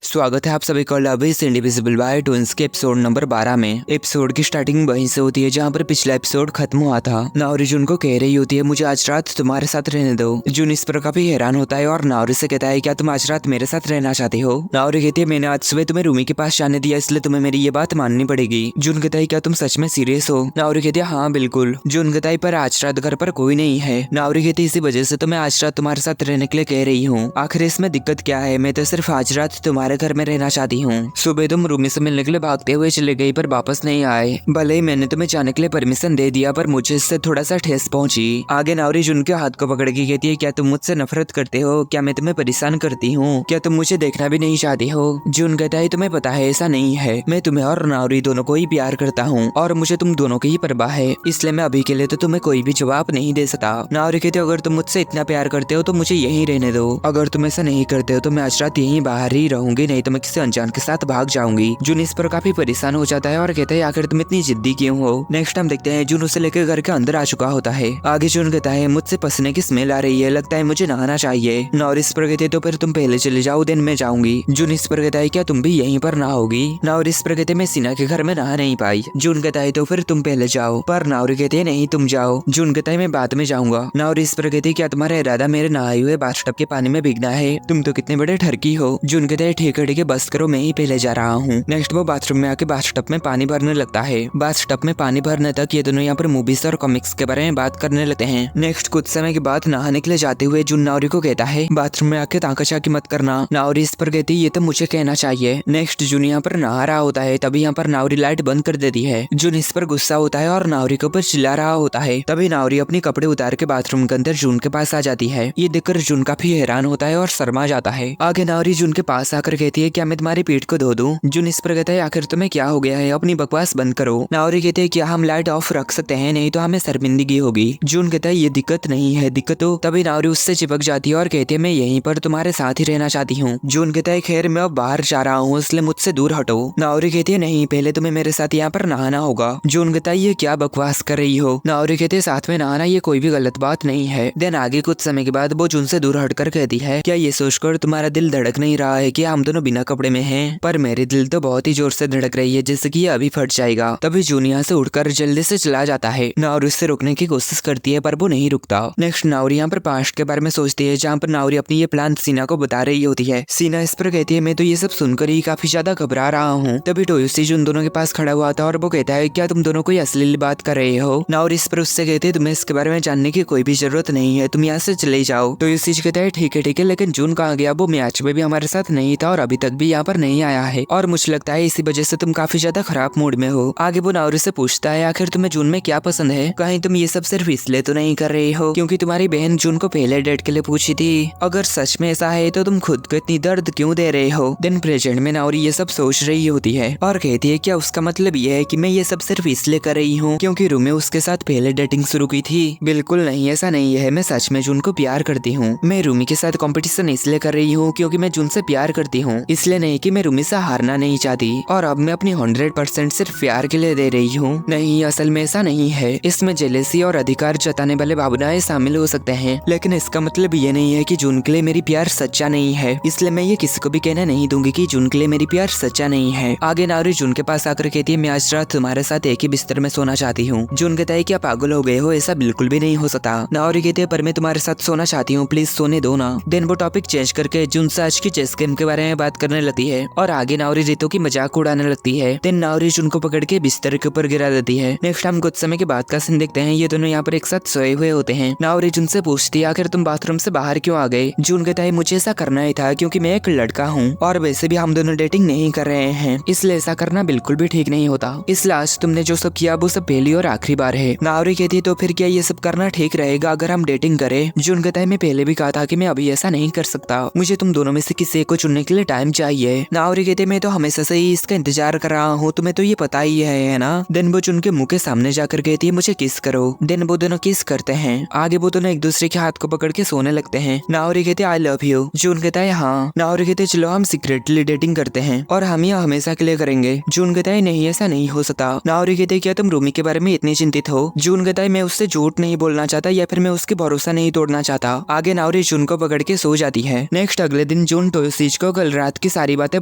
स्वागत है आप सभी का love is indivisible by twins के एपिसोड नंबर 12 में। एपिसोड की स्टार्टिंग वहीं से होती है जहां पर पिछला एपिसोड खत्म हुआ था। नाओरी जुन को कह रही होती है मुझे आज रात तुम्हारे साथ रहने दो। जुन इस पर काफी हैरान होता है और नाओरी से कहता है क्या तुम आज रात मेरे साथ रहना चाहती हो। नाओरी कहती है मैंने आज सुबह तुम्हें रूमी के पास जाने दिया इसलिए तुम्हें मेरी ये बात माननी पड़ेगी। जुन कहता है क्या तुम सच में सीरियस हो। नाओरी कहती है हाँ बिल्कुल। जुन कहता है पर आज रात घर पर कोई नहीं है। नाओरी कहती है इसी वजह से तो मैं आज रात तुम्हारे साथ रहने के लिए कह रही हूँ। आखिर इसमें दिक्कत क्या है, मैं तो सिर्फ आज रात तुम्हारे घर में रहना चाहती हूँ। सुबह तुम रूमी से मिलने के लिए भागते हुए चले गई पर वापस नहीं आए। भले ही मैंने तुम्हें जाने के लिए परमिशन दे दिया पर मुझे इससे थोड़ा सा ठेस पहुंची। आगे नाओरी जुन के हाथ को पकड़ के कहती है क्या तुम मुझसे नफरत करते हो, क्या मैं तुम्हें परेशान करती हूँ, क्या तुम मुझे देखना भी नहीं चाहती हो। जुन कहता है तुम्हें पता है ऐसा नहीं है, मैं तुम्हें और नाओरी दोनों को ही प्यार करता हूँ और मुझे तुम दोनों की ही परवाह है, इसलिए मैं अभी के लिए तो तुम्हें कोई भी जवाब नहीं दे सकता। नाओरी कहती है अगर तुम मुझसे इतना प्यार करते हो तो मुझे यहीं रहने दो, अगर तुम ऐसा नहीं करते हो तो मैं आज रात यहीं बाहर ही रहूंगी, नहीं तो मैं किसी अनजान के साथ भाग जाऊंगी। जुन इस पर काफी परेशान हो जाता है और कहता है आखिर तुम इतनी जिद्दी क्यों हो। नेक्स्ट हम देखते हैं जुन उसे लेकर घर के अंदर आ चुका होता है। आगे जुन कहता है मुझसे पसीने की स्मेल आ रही है, लगता है मुझे नहाना चाहिए। नाओरी इस पर कहते तो फिर तुम पहले चले जाओ दिन में जाऊंगी। जुन इस पर कहता है क्या तुम भी यहीं पर नहाओगी। नाओरी इस पर कहते मैं सीना के घर में नहा नहीं पाई। जुन कहता है तो फिर तुम पहले जाओ, पर नाओरी कहते है नहीं तुम जाओ। जुन कहता है मैं बाद में जाऊंगा। नाओरी इस पर कहती क्या तुम्हारा इरादा मेरे नहाए हुए बाथटब के पानी में भीगना है, तुम तो कितने बड़े ठरकी हो। जुन कहता है ठीक है बस करो, मैं ही पहले जा रहा हूँ। नेक्स्ट वो बाथरूम में आके बाथटब में पानी भरने लगता है। बाथटब में पानी भरने तक ये दोनों यहाँ पर मूवीज और कॉमिक्स के बारे में बात करने लगते हैं। नेक्स्ट कुछ समय के बाद नहाने के लिए जाते हुए जुन नाओरी को कहता है बाथरूम में आके ताकाचाकी मत करना। नाओरी इस पर कहती ये तो मुझे कहना चाहिए। नेक्स्ट जुन यहाँ पर नहा रहा होता है, तभी यहाँ पर नाओरी लाइट बंद कर देती है। जुन इस पर गुस्सा होता है और नाओरी के ऊपर चिल्ला रहा होता है। तभी नाओरी अपने कपड़े उतार के बाथरूम के अंदर जुन के पास आ जाती है। ये देखकर जुन काफी हैरान होता है और शर्मा जाता है। आगे नाओरी जुन के पास आकर कहती है क्या मैं तुम्हारी पीठ को धो दूं। जुन इस पर कहता है आखिर तुम्हें क्या हो गया है, अपनी बकवास बंद करो। नाओरी कहते हैं क्या हम लाइट ऑफ रख सकते हैं, नहीं तो हमें शर्मिंदगी होगी। जुन कहता है ये दिक्कत नहीं है, दिक्कत हो। तभी नाओरी उससे चिपक जाती है और कहती है मैं यहीं पर तुम्हारे साथ ही रहना चाहती हूँ। जुन कहता है खैर मैं अब बाहर जा रहा हूँ इसलिए मुझसे दूर हटो। नाओरी कहती है नहीं पहले तुम्हें मेरे साथ यहाँ पर नहाना होगा। जुन कहता है ये क्या बकवास कर रही हो। नाओरी कहते है साथ में नहाना ये कोई भी गलत बात नहीं है। देन आगे कुछ समय के बाद वो जुन से दूर हटकर कहती है क्या ये सोचकर तुम्हारा दिल धड़क नहीं रहा है कि हम दोनों बिना कपड़े में हैं, पर मेरे दिल तो बहुत ही जोर से धड़क रही है जैसे कि ये अभी फट जाएगा। तभी जुन यहाँ से उठकर जल्दी से चला जाता है। नाओरी उससे रुकने की कोशिश करती है पर वो नहीं रुकता। नेक्स्ट नाओरी यहाँ पर पास्ट के बारे में सोचती है जहाँ पर नाओरी अपनी ये प्लान सीना को बता रही होती है। सीना इस पर कहती है मैं तो ये सब सुनकर ही काफी ज्यादा घबरा रहा हूँ। तभी टोयोसी जुन दोनों के पास खड़ा हुआ था और वो कहता है क्या तुम दोनों कोई अश्लील बात कर रहे हो। नाओरी इस पर उससे कहते तुम्हें इसके बारे में जानने की कोई भी जरूरत नहीं है, तुम यहाँ से चले जाओ। टोयोसी कहता है ठीक है लेकिन जुन कहाँ गया, वो मैच में भी हमारे साथ नहीं था और अभी तक भी यहाँ पर नहीं आया है और मुझे लगता है इसी वजह से तुम काफी ज्यादा खराब मूड में हो। आगे वो नाओरी से पूछता है आखिर तुम्हें जुन में क्या पसंद है, कहीं तुम ये सब सिर्फ इसलिए तो नहीं कर रही हो क्योंकि तुम्हारी बहन जुन को पहले डेट के लिए पूछी थी। अगर सच में ऐसा है तो तुम खुद को इतनी दर्द क्यों दे रहे हो। दिन प्रेजेंट में नाओरी ये सब सोच रही होती है और कहती है क्या उसका मतलब ये है कि मैं ये सब सिर्फ इसलिए कर रही हूँ क्योंकि रूमी उसके साथ पहले डेटिंग शुरू की थी। बिल्कुल नहीं, ऐसा नहीं है, मैं सच में जुन को प्यार करती हूँ। मैं रूमी के साथ कंपटीशन इसलिए कर रही हूँ क्योंकि मैं जुन से प्यार करती हूँ, इसलिए नहीं कि मैं रूमी से हारना नहीं चाहती और अब मैं अपनी 100% सिर्फ प्यार के लिए दे रही हूँ। नहीं, असल में ऐसा नहीं है, इसमें जेलेसी और अधिकार जताने वाले भावनाएं शामिल हो सकते हैं, लेकिन इसका मतलब ये नहीं है कि जुन के लिए मेरी प्यार सच्चा नहीं है, इसलिए मैं ये किसी को भी कहना नहीं दूंगी कि जुन के लिए मेरी प्यार सच्चा नहीं है। आगे नाओरी जुन के पास आकर कहती है मैं आज रात तुम्हारे साथ एक ही बिस्तर में सोना चाहती हूँ। जुन कहता है क्या पागल हो गए हो, ऐसा बिल्कुल भी नहीं हो सकता। नाओरी कहती है पर मैं तुम्हारे साथ सोना चाहती हूँ, प्लीज सोने दो ना। देन वो टॉपिक चेंज करके जुन से आज की चेस गेम के बारे में बात करने लगती है और आगे नाओरी रितो की मजाक उड़ाने लगती है। देन नाओरी जुन को पकड़ के बिस्तर के ऊपर गिरा देती है। नेक्स्ट हम कुछ समय के बाद का सीन देखते हैं, ये दोनों यहाँ पर एक साथ सोए हुए होते हैं। नाओरी जुन से पूछती है आखिर तुम बाथरूम से बाहर क्यों आ गए। जुन कहता है मुझे ऐसा करना ही था क्योंकि मैं एक लड़का हूँ और वैसे भी हम दोनों डेटिंग नहीं कर रहे हैं, इसलिए ऐसा करना बिल्कुल भी ठीक नहीं होता, इसलिए आज तुमने जो सब किया वो सब पहली और आखिरी बार है। नाओरी कहती है तो फिर क्या ये सब करना ठीक रहेगा अगर हम डेटिंग करें। जुन कहता है मैं पहले भी कहा था कि मैं अभी ऐसा नहीं कर सकता, मुझे तुम दोनों में से किसी को चुनने के लिए टाइम चाहिए। नाओरी कहते मैं तो हमेशा से ही इसका इंतजार कर रहा हूँ, तुम्हें तो ये पता ही है ना। देन वो जुन के मुंह के सामने जाकर कहती है मुझे किस करो। देन वो दोनों किस करते हैं। आगे वो दोनों एक दूसरे के हाथ को पकड़ के सोने लगते हैं। नाओरी कहते आई लव यू। जुन कहता है हाँ। नाओरी कहते चलो हम सीक्रेटली डेटिंग करते हैं और हम ये हमेशा के लिए करेंगे। जुन कहता है नहीं ऐसा नहीं हो सकता। नाओरी कहते क्या तुम रूमी के बारे में इतनी चिंतित हो। जुन कहता है मैं उससे झूठ नहीं बोलना चाहता या फिर मैं उसके भरोसा नहीं तोड़ना चाहता। आगे नाओरी जुन को पकड़ के सो जाती है। नेक्स्ट अगले दिन जुन टोयोसी को कल रात की सारी बातें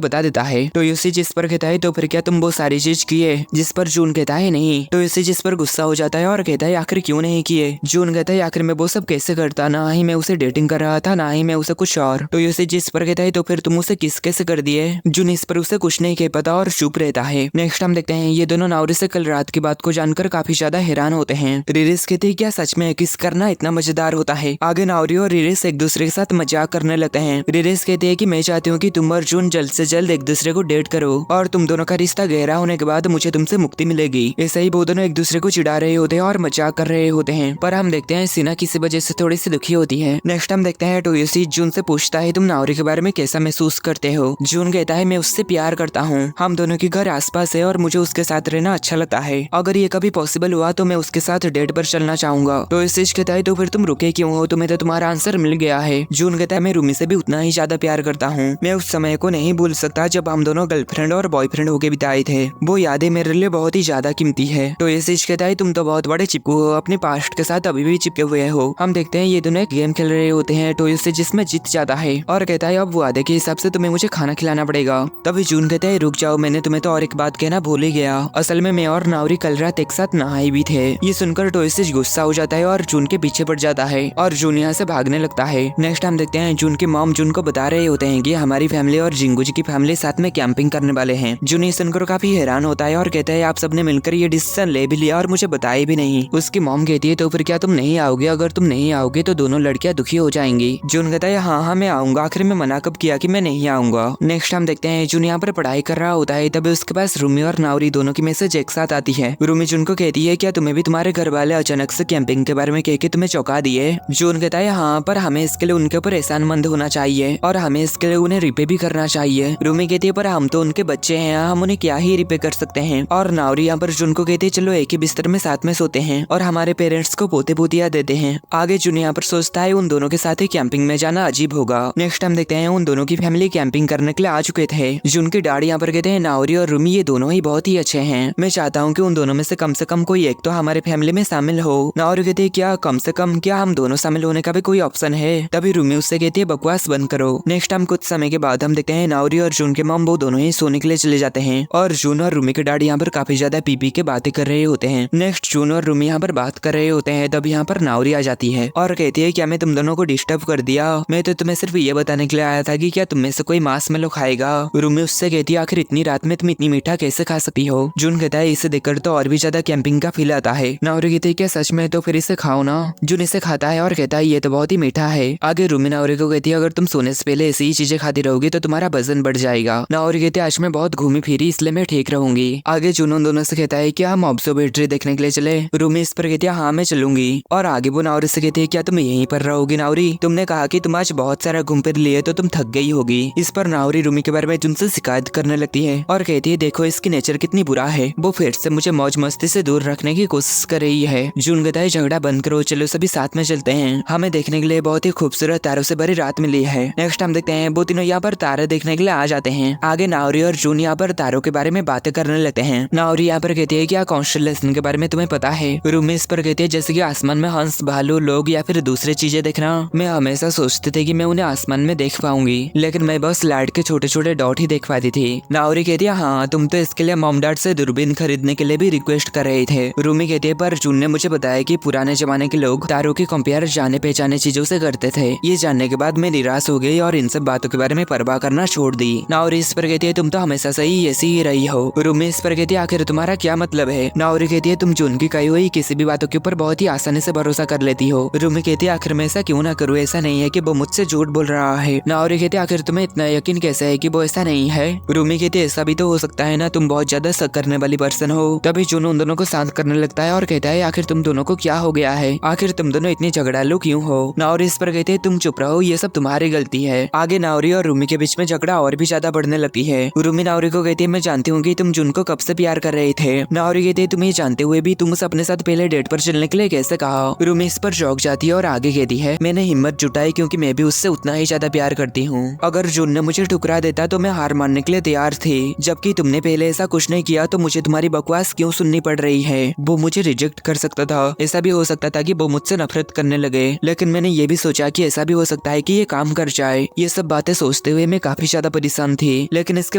बता देता है। टोयोसी जिस पर कहता है तो फिर क्या तुम वो सारी चीज किए, जिस पर जून कहता है नहीं। टोयोसी जिस पर गुस्सा हो जाता है और कहता है आखिर क्यों नहीं किए। जून कहता है आखिर मैं वो सब कैसे करता, ना ही मैं उसे डेटिंग कर रहा था ना ही मैं उसे कुछ और। टोयोसी जिस पर कहता है तो फिर तुम उसे किस कैसे कर दिए। जून इस पर उसे कुछ नहीं कह पाता और चुप रहता है। नेक्स्ट हम देखते हैं ये दोनों नाउरी से कल रात की बात को जानकर काफी ज्यादा हैरान होते हैं। रिरिस कहते हैं क्या सच में किस करना इतना मजेदार होता है। आगे नाउरी और रिरिस एक दूसरे के साथ मजाक करने लगते हैं। रिरिस कहते हैं कि मैं चाहती हूँ कि तुम और जून जल्द से जल्द एक दूसरे को डेट करो और तुम दोनों का रिश्ता गहरा होने के बाद मुझे तुमसे मुक्ति मिलेगी। ऐसे ही वो दोनों एक दूसरे को चिढ़ा रहे होते हैं और मजाक कर रहे होते हैं, पर हम देखते हैं सीना किसी वजह से थोड़ी सी दुखी होती है। नेक्स्ट हम देखते हैं टोयोसी जून से पूछता है तुम नाउरी के बारे में कैसा महसूस करते हो। जून कहता है मैं उससे प्यार करता हूँ, हम दोनों के घर आसपास है और मुझे उसके साथ रहना अच्छा लगता है। अगर ये कभी पॉसिबल हुआ तो मैं उसके साथ डेट पर चलना चाहूंगा। टोयोसी कहता है तो फिर तुम रुके क्यों हो, तुम्हें तो तुम्हारा आंसर मिल गया है। जून कहता है मैं रूमी से भी उतना ही ज्यादा प्यार करता हूँ, मैं उस समय को नहीं भूल सकता जब हम दोनों गर्लफ्रेंड और बॉयफ्रेंड होके बिताए थे, वो यादें मेरे लिए बहुत ही ज्यादा कीमती है। टोयोसी कहता है तुम तो बहुत बड़े चिपकू हो, अपने पास्ट के साथ अभी भी चिपके हुए हो। हम देखते हैं ये दोनों एक गेम खेल रहे होते हैं। टोयोसी जिसमें जीत जाता है और कहता है अब वादे के हिसाब से तुम्हें मुझे खाना खिलाना पड़ेगा। तभी जून कहता है रुक जाओ, मैंने तुम्हें तो और एक बात कहना भूल ही गया, असल में मैं और नाउरी कल रात एक साथ नहाए भी थे। ये सुनकर टोयोसी गुस्सा हो जाता है और जून के पीछे पड़ जाता है और जून यहाँ से भागने लगता है। नेक्स्ट हम देखते हैं जून के मॉम जून को बता रहे होते हैं कि हमारी फैमिली और जिंगू जी की फैमिली साथ में कैंपिंग करने वाले हैं। जून ये सुनकर काफी हैरान होता है और कहता है आप सबने मिलकर ये डिसीजन ले भी लिया और मुझे बताए भी नहीं। उसकी मॉम कहती है तो फिर क्या तुम नहीं आओगे, अगर तुम नहीं आओगे तो दोनों लड़कियां दुखी हो जाएंगी। जून कहता है हाँ मैं आऊंगा, आखिर में मना कब किया कि मैं नहीं आऊंगा। नेक्स्ट हम देखते हैं जून यहाँ पर पढ़ाई कर रहा होता है, तभी उसके पास रूमी और नाउरी दोनों की मैसेज एक साथ आती है। रूमी जून को कहती है क्या तुम्हें भी तुम्हारे घर वाले अचानक से कैंपिंग के बारे में कह के तुम्हें चौंका दिए। जून कहता है हाँ, पर हमें इसके लिए उनके ऊपर एहसानमंद होना चाहिए और हमें इसके लिए उन्हें रिपे भी करना चाहिए। रूमी कहती है पर हम तो उनके बच्चे हैं, हम उन्हें क्या ही रिपे कर सकते हैं। और नाउरी यहाँ पर जून को कहती है चलो एक ही बिस्तर में साथ में सोते हैं और हमारे पेरेंट्स को पोते पोतियां देते हैं। आगे जून यहाँ पर सोचता है उन दोनों के साथ ही कैंपिंग में जाना अजीब होगा। नेक्स्ट हम देखते हैं उन दोनों की फैमिली कैंपिंग करने के लिए आ चुके थे। जून की डैडी यहाँ पर कहते हैं नाउरी और रूमी ये दोनों ही बहुत ही अच्छे हैं, मैं चाहता हूँ कि उन दोनों में से कम कोई एक तो हमारे फैमिली में शामिल हो। नाउरी कहती है क्या कम से कम क्या हम दोनों शामिल होने का भी कोई ऑप्शन है। तभी रूमी उससे कहती है बकवास बंद करो। नेक्स्ट हम कुछ समय के बाद हम देखते हैं नाउरी और जून के मॉम वो दोनों ही सोने के लिए चले जाते हैं और जून और रूमी के डैडी यहाँ पर काफी ज्यादा पी के बातें कर रहे होते हैं। नेक्स्ट जून और रूमी यहाँ पर बात कर रहे होते हैं, तब यहाँ पर नाउरी आ जाती है और कहती है क्या मैं तुम दोनों को डिस्टर्ब कर दिया, मैं तो तुम्हें सिर्फ ये बताने के लिए आया था कि क्या तुम में से कोई मांस में लो खाएगा। रूमी उससे कहती है आखिर इतनी रात में तुम इतनी मीठा कैसे खा सकती हो। जून कहता है इसे देखकर तो और भी ज्यादा कैंपिंग का फील आता है। नाउरी कहती है क्या सच में, तो फिर इसे खाओ ना। जून इसे खाता है और कहता है ये तो बहुत ही मीठा है। आगे रूमी नाउरी को कहती है अगर तुम सोने से पहले ऐसी ही चीजें खाती रहोगी तो तुम्हारा वजन बढ़ जाएगा। नाउरी कहती है आज मैं बहुत घूमी फिरी इसलिए मैं ठीक रहूंगी। आगे जून उन दोनों से कहता है क्या हम ऑब्जर्वेटरी देखने के लिए चले। रूमी इस पर कहती है हाँ मैं चलूंगी। और आगे वो नाउरी से कहती है क्या तुम यहीं पर रहोगी नाउरी, तुमने कहा कि तुम आज बहुत सारा घूम फिर लिए तो तुम थक गई होगी। इस पर नाउरी रूमी के बारे में जून से शिकायत करने लगती है और कहती है देखो इसकी नेचर कितनी बुरा है, वो फिर से मुझे मौज मस्ती से दूर रखने की कोशिश कर रही है। जून कहता है झगड़ा बंद करो, चलो सभी साथ में चलते हैं, हमें देखने के लिए बहुत ही खूबसूरत तारों से भरी रात मिली है। नेक्स्ट हम देखते हैं वो तीनों यहाँ पर तारे देखने के लिए आ जाते हैं। आगे नाउरी और जून यहाँ पर तारों के बारे में बातें करने लगते हैं। नाउरी यहाँ पर कहती है क्या कॉन्स्टेलेशन के बारे में तुम्हें पता है। रूमी इस पर कहती है जैसे कि आसमान में हंस भालू लोग या फिर दूसरी चीजें देखना, मैं हमेशा सोचती थी कि मैं उन्हें आसमान में देख पाऊंगी, लेकिन मैं बस लाइट के छोटे छोटे डॉट ही देख पाती थी। नाउरी कहती है हाँ तुम तो इसके लिए मॉम डैड से दूरबीन खरीदने के लिए भी रिक्वेस्ट कर रहे थे। रूमी कहती है पर जून ने मुझे बताया कि पुराने जमाने के लोग तारों की कंपेयर जाने पहचाने चीजों से करते थे। ये जानने के बाद मैं निराश हो गई और इन सब बातों के बारे में परवाह करना छोड़ दी। नाउरी इस पर कहती है तुम तो हमेशा से ही ऐसी ही रही हो। रूमी इस पर कहती है आखिर तुम्हारा क्या मतलब है। नाउरी कहती है तुम जून की कही हुई किसी भी बातों के ऊपर बहुत ही आसानी से भरोसा कर लेती हो। रूमी कहती है आखिर मैं ऐसा क्यों ना करूँ, ऐसा नहीं है कि वो मुझसे झूठ बोल रहा है। नाउरी कहती है आखिर तुम्हें इतना यकीन कैसे है कि वो ऐसा नहीं है। रूमी कहती है ऐसा भी तो हो सकता है ना, तुम बहुत ज्यादा शक करने वाली पर्सन हो। तभी जून उन दोनों को शांत करने लगता है और कहता है आखिर तुम दोनों को क्या हो गया है, आखिर तुम दोनों इतने झगड़ालू क्यों हो। नाउरी इस पर कहते हैं तुम चुप रहो, ये सब तुम्हारी गलती है। आगे नाउरी और रूमी के बीच में झगड़ा और भी ज्यादा बढ़ने लगती है। रूमी नाउरी को कहती है मैं जानती हूँ कि तुम जून को कब से प्यार कर रहे थे। नाउरी कहती है तुम ये जानते हुए भी तुम उसे अपने साथ पहले डेट पर चलने के लिए कैसे कहा। रूमी इस पर चौंक जाती है और आगे कहती है मैंने हिम्मत जुटाई क्योंकि मैं भी उससे उतना ही ज्यादा प्यार करती हूँ। अगर जून ने मुझे ठुकरा देता तो मैं हार मानने के लिए तैयार थी, जबकि तुमने पहले ऐसा कुछ नहीं किया तो मुझे तुम्हारी बकवास क्यों सुननी पड़ रही है। वो मुझे रिजेक्ट कर सकता था, ऐसा भी हो सकता था कि वो मुझसे नफरत करने लगे, लेकिन मैंने ये भी सोचा कि ऐसा भी हो सकता है कि ये काम कर जाए। ये सब बातें सोचते हुए मैं काफी ज्यादा परेशान थी, लेकिन इसके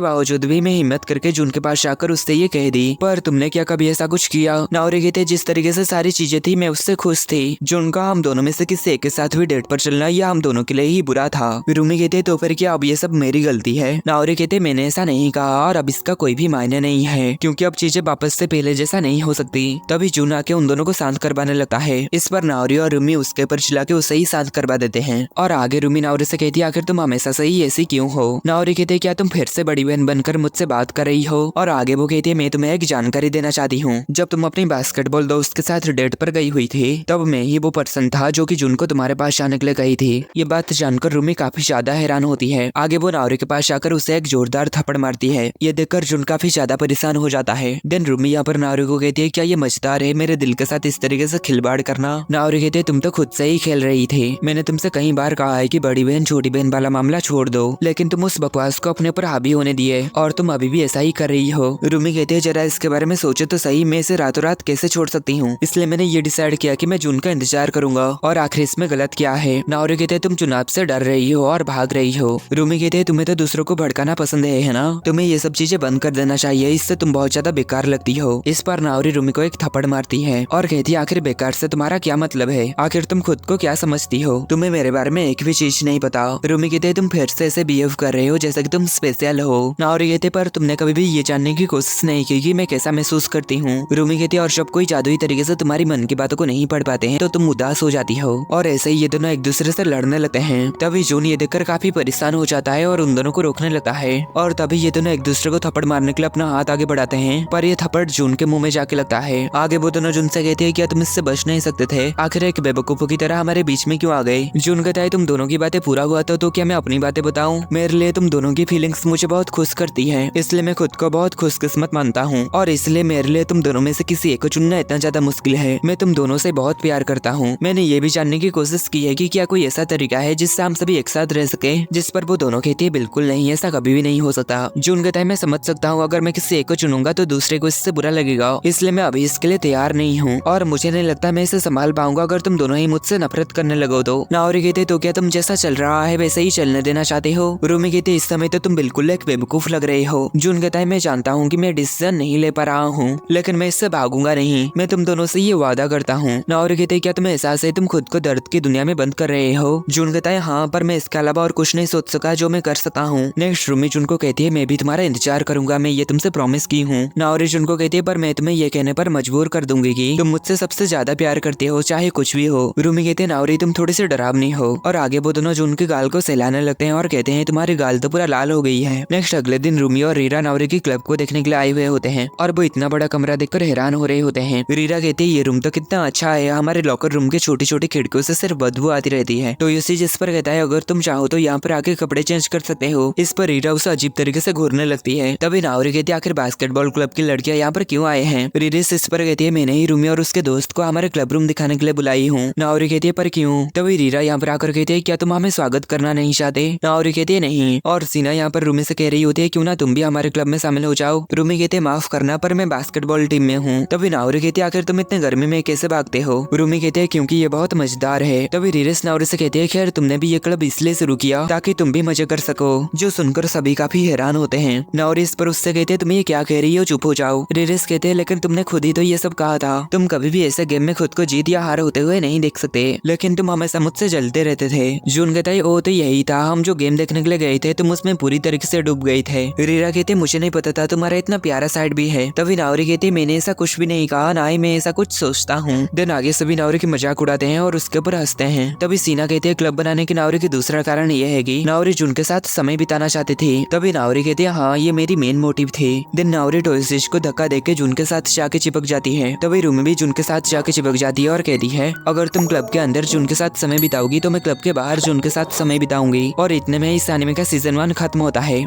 बावजूद भी मैं हिम्मत करके जून के पास जाकर उससे ये कह दी, पर तुमने क्या कभी ऐसा कुछ किया? नाओरी कहते जिस तरीके से सारी चीजें थी मैं उससे खुश थी। जून का हम दोनों में से किसी एक के साथ भी डेट पर चलना यह हम दोनों के लिए ही बुरा था। रूमी कहते तो फिर क्या अब ये सब मेरी गलती है? नाओरी कहते मैंने ऐसा नहीं कहा और अब इसका कोई भी मायने नहीं है, क्योंकि अब चीजें वापस से पहले जैसा नहीं हो सकती। तभी जून आके उन दोनों को शांत करवाने लगता है। इस पर नाओरी और रूमी उसके ऊपर चिल्ला के उसे ही शांत करवा देते हैं। और आगे रूमी नाओरी से कहती है आखिर तुम हमेशा से ही ऐसी क्यों हो? नाओरी कहती है क्या तुम फिर से बड़ी बहन बनकर मुझसे बात कर रही हो? और आगे वो कहती है मैं तुम्हें एक जानकारी देना चाहती हूँ। जब तुम अपनी बास्केटबॉल दोस्त के साथ डेट पर गई हुई थी तब मैं ही वो पर्सन था जो कि जून को तुम्हारे पास जाने के लिए गई थी। ये बात जानकर रूमी काफी ज्यादा हैरान होती है। आगे वो नाओरी के पास जाकर उसे एक जोरदार थप्पड़ मारती है। ये देखकर जून काफी ज्यादा परेशान हो जाता है। देन रूमी यहाँ पर नाओरी को कहती है क्या ये मजेदार है मेरे दिल के साथ इस तरीके से खिलवाड़ करना? नाओरी कहती है तुम तो खुद से ही खेल रही थी। मैंने तुमसे कई बार कहा है कि बड़ी बहन छोटी बहन वाला मामला छोड़ दो, लेकिन तुम उस बकवास को अपने ऊपर हावी होने दिए और तुम अभी भी ऐसा ही कर रही हो। रूमी कहती है जरा इसके बारे में सोचो तो सही, मैं इसे रातों रात कैसे छोड़ सकती हूँ? इसलिए मैंने ये डिसाइड किया कि मैं जून का इंतजार करूंगा। और आखिर इसमें गलत क्या है? नाओरी कहते हैं तुम चुनाव से डर रही हो और भाग रही हो। रूमी कहते हैं तुम्हें तो दूसरों को भड़काना पसंद है ना? तुम्हें ये सब चीजें बंद कर देना चाहिए, इससे तुम बहुत ज्यादा बेकार लगती हो। इस पर नाओरी रूमी को एक थप्पड़ मारती है और कहती है आखिर बेकार से तुम्हारा क्या मतलब है? आखिर तुम खुद को क्या समझती हो? तुम्हें मेरे बारे में एक भी चीज नहीं पता। रूमी कहते हैं तुम फिर से ऐसे बिहेव कर रहे हो जैसे कि तुम स्पेशल हो। नाओरी कहते पर तुमने कभी भी ये जानने की कोशिश नहीं की कि मैं कैसा महसूस करती हूँ। रूमी कहती है और जब कोई जादुई तरीके से तुम्हारी मन की बातों को नहीं पढ़ पाते हैं तो तुम उदास हो जाती हो। और ऐसे ही ये दोनों एक दूसरे से लड़ने लगते हैं। तभी जून ये देखकर काफी परेशान हो जाता है और उन दोनों को रोकने लगता है। और तभी ये दोनों एक दूसरे को थप्पड़ मारने के लिए अपना हाथ आगे बढ़ाते हैं, पर ये थप्पड़ जून के मुंह में जाके लगता है। आगे वो दोनों जून से कहते हैं क्या तुम इससे बच नहीं सकते थे? आखिर एक बेवकूफों की तरह हमारे बीच में क्यों आ गए? जून कहता है तुम दोनों की बातें पूरा हुआ तो क्या मैं अपनी बातें बताऊं? मेरे लिए तुम दोनों की फीलिंग्स मुझे बहुत खुश करती है, इसलिए मैं खुद को बहुत खुशकिस्मत मानता हूँ और इसलिए मेरे लिए तुम दोनों में से किसी एक को चुनना इतना ज्यादा मुश्किल है। मैं तुम दोनों से बहुत प्यार करता हूँ। मैंने ये भी जानने की कोशिश की है कि क्या कोई ऐसा तरीका है जिससे हम सभी एक साथ रह सके? जिस पर वो दोनों कहती है बिल्कुल नहीं, ऐसा कभी भी नहीं हो सकता। जून कहता है मैं समझ सकता हूँ अगर मैं किसी एक को चुनूंगा तो दूसरे को इससे बुरा लगेगा, इसलिए मैं अभी इसके लिए तैयार नहीं हूँ और मुझे नहीं लगता मैं इसे संभाल पाऊंगा अगर तुम दोनों ही मुझसे नफरत करने लगो तो। नाओरी कहते तो क्या तुम जैसा चल रहा है वैसे ही चलने देना चाहते हो? रूमी कहते इस समय तो तुम बिल्कुल एक बेवकूफ लग रहे हो। जून कहता है मैं जानता हूँ कि मैं डिसीजन नहीं ले पा रहा हूँ, लेकिन मैं इससे भागूंगा नहीं। मैं तुम दोनों से ये वादा करता हूँ। नाओरी कहते क्या तुम्हें एहसास है तुम खुद को दर्द की दुनिया में बंद कर रहे हो? जून कहता है हाँ, पर मैं इसके अलावा और कुछ नहीं सोच सका जो मैं कर सका हूँ। नेक्स्ट रूमी जून को कहती है मैं भी तुम्हारा इंतजार करूंगा, मैं ये तुमसे प्रॉमिस की हूँ। नाओरी जून को कहती है पर मैं तुम्हें ये कहने पर मजबूर कर दूंगी कि तुम मुझसे सबसे ज्यादा प्यार करते हो चाहे कुछ भी हो। रूमी कहते हैं नाओरी तुम थोड़ी सी डरावनी हो। और आगे वो दोनों जून के गाल को सहलाने लगते हैं और कहते हैं तुम्हारी गाल तो पूरा लाल हो गई है। नेक्स्ट अगले दिन रूमी और रीरा नाओरी की क्लब को देखने के लिए आए हुए होते हैं और वो इतना बड़ा कमरा देखकर हैरान हो रहे होते हैं। रीरा कहती है ये रूम तो कितना अच्छा है, हमारे लॉकर रूम के छोटी छोटी खिड़कियों से सिर्फ बदबू आती रहती है। तो यूसी जिस पर कहता है अगर तुम चाहो तो यहाँ पर आके कपड़े चेंज कर सकते हो। इस पर रीरा उसे अजीब तरीके से घूरने लगती है। तभी नाओरी कहती है आखिर बास्केटबॉल क्लब की लड़कियां यहाँ पर क्यों आए हैं? रीरिस इस पर कहती है मैंने ही रूमी और उसके दोस्त को हमारे क्लब रूम दिखाने के लिए बुलाई हूँ। नाओरी कहती है पर क्यों? तभी रीरा यहाँ पर आकर कहती है क्या तुम हमें स्वागत करना नहीं चाहते? नाओरी कहती है नहीं। और सीना यहाँ पर रूमी से कह रही होती है क्यों ना तुम भी हमारे क्लब में शामिल हो जाओ। रूमी कहती है माफ करना पर मैं बास्केटबॉल टीम में हूँ। तभी नाओरी कहती है आखिर तुम इतने गर्मी में कैसे भागते हो? रूमी कहती है क्योंकि ये बहुत मजेदार है। तभी रीरिस नाओरी से कहती है खैर तुमने भी ये क्लब इसलिए शुरू किया ताकि तुम भी मजे कर सको, जो सुनकर सभी काफी हैरान होते हैं। नाओरी इस पर उससे कहते हैं तुम ये क्या कह रही हो, चुप हो जाओ। रीरिस कहते हैं लेकिन तुमने खुद ही तो ये सब कहा था, तुम कभी भी ऐसे गेम में खुद को जीत या हार होते हुए नहीं देख सकते, लेकिन तुम हमेशा मुझसे जलते रहते थे। जून कहता है ओ तो यही था, हम जो गेम देखने के लिए गए थे तुम उसमें पूरी तरीके से डूब गए थे। रीरा कहते मुझे नहीं पता था तुम्हारा इतना प्यारा साइड भी है। तभी नाओरी कहती मैंने ऐसा कुछ भी नहीं कहा, ना ही मैं ऐसा कुछ सोचता हूँ। देन आगे सभी नाओरी की मजाक उड़ाते हैं और उसके ऊपर हंसते हैं। तभी सीना कहते हैं क्लब बनाने की नाओरी की दूसरा कारण ये है कि नाओरी जून के साथ समय बिताना चाहते थे। तभी नाओरी कहती है हाँ ये मेरी मेन मोटिव थी। देन नाओरी टॉयस्टिच को धक्का देके जून के साथ जाके चिपक जाती है। तभी रूमी भी जून के साथ जाके चिपक जाती है और कहती है अगर तुम क्लब के अंदर जून के साथ समय बिताओगी तो मैं क्लब के बाहर जून के साथ समय बिताऊंगी। और इतने में इस एनिमे का सीजन 1 खत्म होता है।